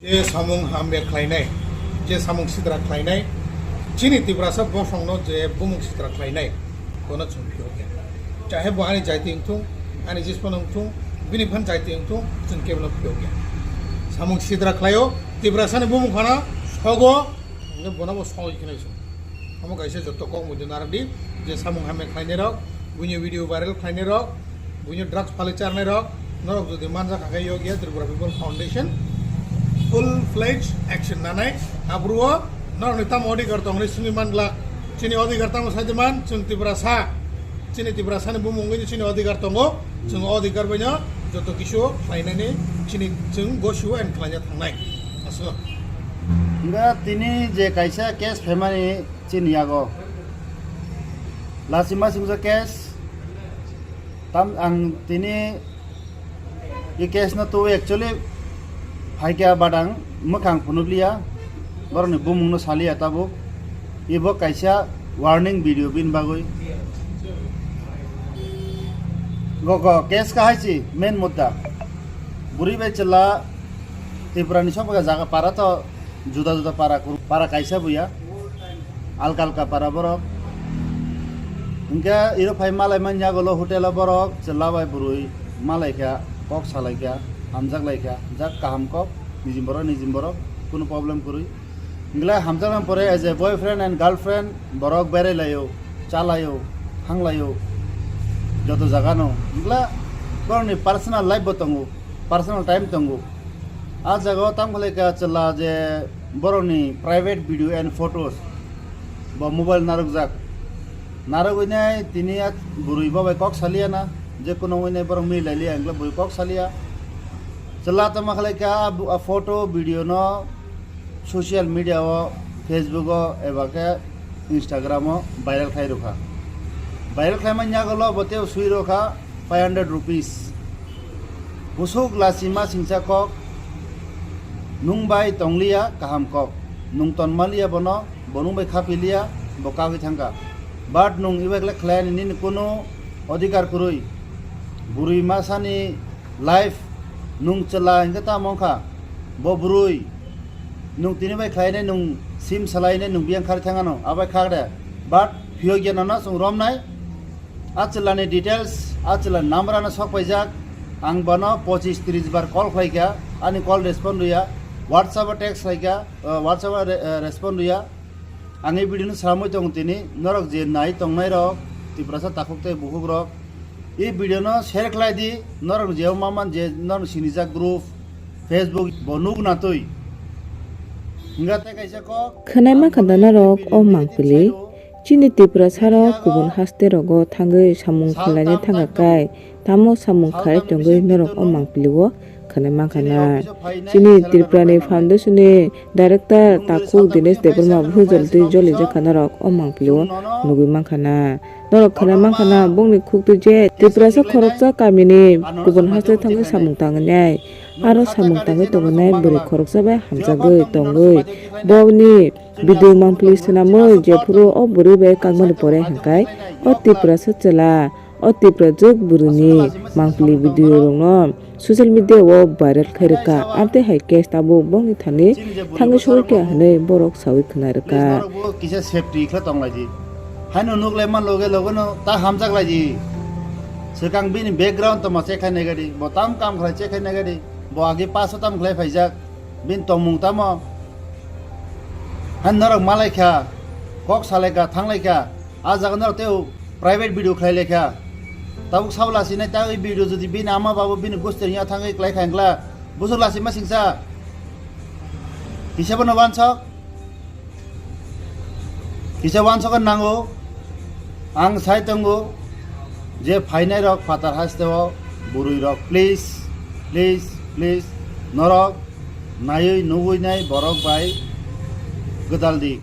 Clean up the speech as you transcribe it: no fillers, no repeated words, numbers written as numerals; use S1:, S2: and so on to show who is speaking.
S1: जे सामुं हामबे खालायनाय जे सामुं सिद्रा खालायनाय चीनी तिब्रासा बसंनो जे बुमुं सिद्रा खालायनाय कोनो चुंपियो चाहे बहानी जायते इंतु आनी जिसपन इंतु बिनिफान जायते इंतु जों केवल पियो सामुं सिद्रा खालायो तिब्रासानि बुमुं खाना सगो ने बनाबो सगो खिनायसो हम गाइसे जत्तो कम मुदे नारदि जे सामुं हामबे खालायनाय रक बुनि भिडियो भाइरल खालायनाय रक बुनि ड्राग्स फालिचारनाय रक नरक जुदि मानजा खागायो गया Tripura people foundation full-fledged action nanai abruo nor nitam अधिकार tong rismi manla chini अधिकार tang sadiman chung tibrasa chini tibrasa ni bumungi chini अधिकार tongo chung अधिकार banya joto kisho khlainani chini chung goshu and khlanya thangnai aso
S2: nga tini je kaisa case family chini yago lasima singja case tam ang tini ye case na to actually Haikya badang mekang punublia boroni bumung no salia tabo ibo kaisa warning video bin bagoi gogo case ka haichi main mudda buri be chela tibrani sobaga jaga para to juda juda para kaisa buya alkal ka para borok inka iro phai malai manya golo hotel borok chela bai burui malai kya kok salai kya hamjak laika jak kaham kop nijim borok কোনো problem করি ইংলা হামজাক নাম পরে as a boyfriend and girlfriend বরক বেরে লাইও চালাইও হাংলাইও যত জাগানো ইংলা করনি পার্সোনাল লাইফ বতঙ্গু পার্সোনাল টাইম তঙ্গু আজ জায়গা তাম খলে কা চলা যে বরনি প্রাইভেট ভিডিও এন্ড ফটোস বা মোবাইল নারক ওইনাই তিনি বুড়ি বাবাই কক সালিয়া না যে কোনো ওইনাই বরং মিলাইলিয়া ইংলা বুড়ি কক সালিয়া चला तो मखले क्या फोटो वीडियो नो सोशल मीडिया वो फेसबुक एवं के इंस्टाग्राम वायरल खाई रखा वायरल खाई मन जागलो बते सुई रखा 500 रुपीस उसुक लासीमा सिंसा कक नुंग बाई तंगलिया कहम कक नुंग तनमालिया बनो बनुंग बाई खापिलिया बकावी थंगा बाट नुंग इवेगले खलायन निन कोनो अधिकार कुरुई बुरुई मासानी life nung cela hingga ta mongkha bo brui nung tini bai khlaine nung sim salaine nung biang khar thangano abai khagde but phiogia nana sung romnai achelani details achela number na sok paijak ang bano 25 30 bar call khaika ani call respond ya whatsapp text khaika whatsapp respond ya angi video samoi tong tini norok je nai tong nai rok ti prasa takukte buhuk rok এই video ন share খাই দি নর যেও মামান যে নর সিনিজা group Facebook বনুক না তুই হিংগাতে কাইসা ক
S3: খানাইমা খান্দানা রক ও মাংপিলি চিনি ত্রিপুরা সারা গুবুন হাসতে রগ থাঙ্গৈ সামুং খালাইনে থাঙ্গাকাই তামো সামুং খাই তঙ্গৈ নরক ও মাংপিলিও খানাইমা খানা চিনি ত্রিপুরানি ফাউন্ডেশনে ডাইরেক্টর তাকু দিনেশ দেবরমা ভুজলতি জলি জাখানা রক ও মাংপিলিও নুগৈ মাংখানা নরক খানাইমা খানা বংনি খুকতু যে ত্রিপুরাসা খরকজা কামিনি গুবুন হাসতে থাঙ্গৈ সামুং তাঙ্গনাই আরো সামুং তাঙ্গৈ তঙ্গনাই বুড়ি খরকজা বাই হামজাগৈ তঙ্গৈ বনি বিদু মাংপিলি সেনামৈ যে পুরো ও বুড়ি বাই কাগমনি পরে হাঙ্কাই ও ত্রিপুরাসা চলা ও ত্রিপুরা যোগ বুড়িনি মাংপিলি ভিডিও রং সোশ্যাল মিডিয়া ও ভাইরাল খাইরকা আমতে হাই কেস তাবো বংনি থানি থাঙ্গৈ সরকে হাनै বরক সাউই খনারকা
S2: কিসা সেফটি খলা তংলাজি হাইনো নুকলাই মান লগে লগনো তা হামজাক লাজি সেকাং বিনি ব্যাকগ্রাউন্ড তো মাছে খাই গাড়ি বতাম কাম খাই চে খাই গাড়ি bo agi paso tam khlai phaijak bin tomung tamo han narok malai kha kok salai ka thanglai ka a jaganor teu private video khlai lekha tabuk sabla sine ta ei video jodi bin ama babu bin goster ya thangai klai khangla busur lasi ma singsa hisabano wansok nango ang sai tongo je phainai rok patar hasteo burui rok please norok nayoi nugui nai borok bai gedaldi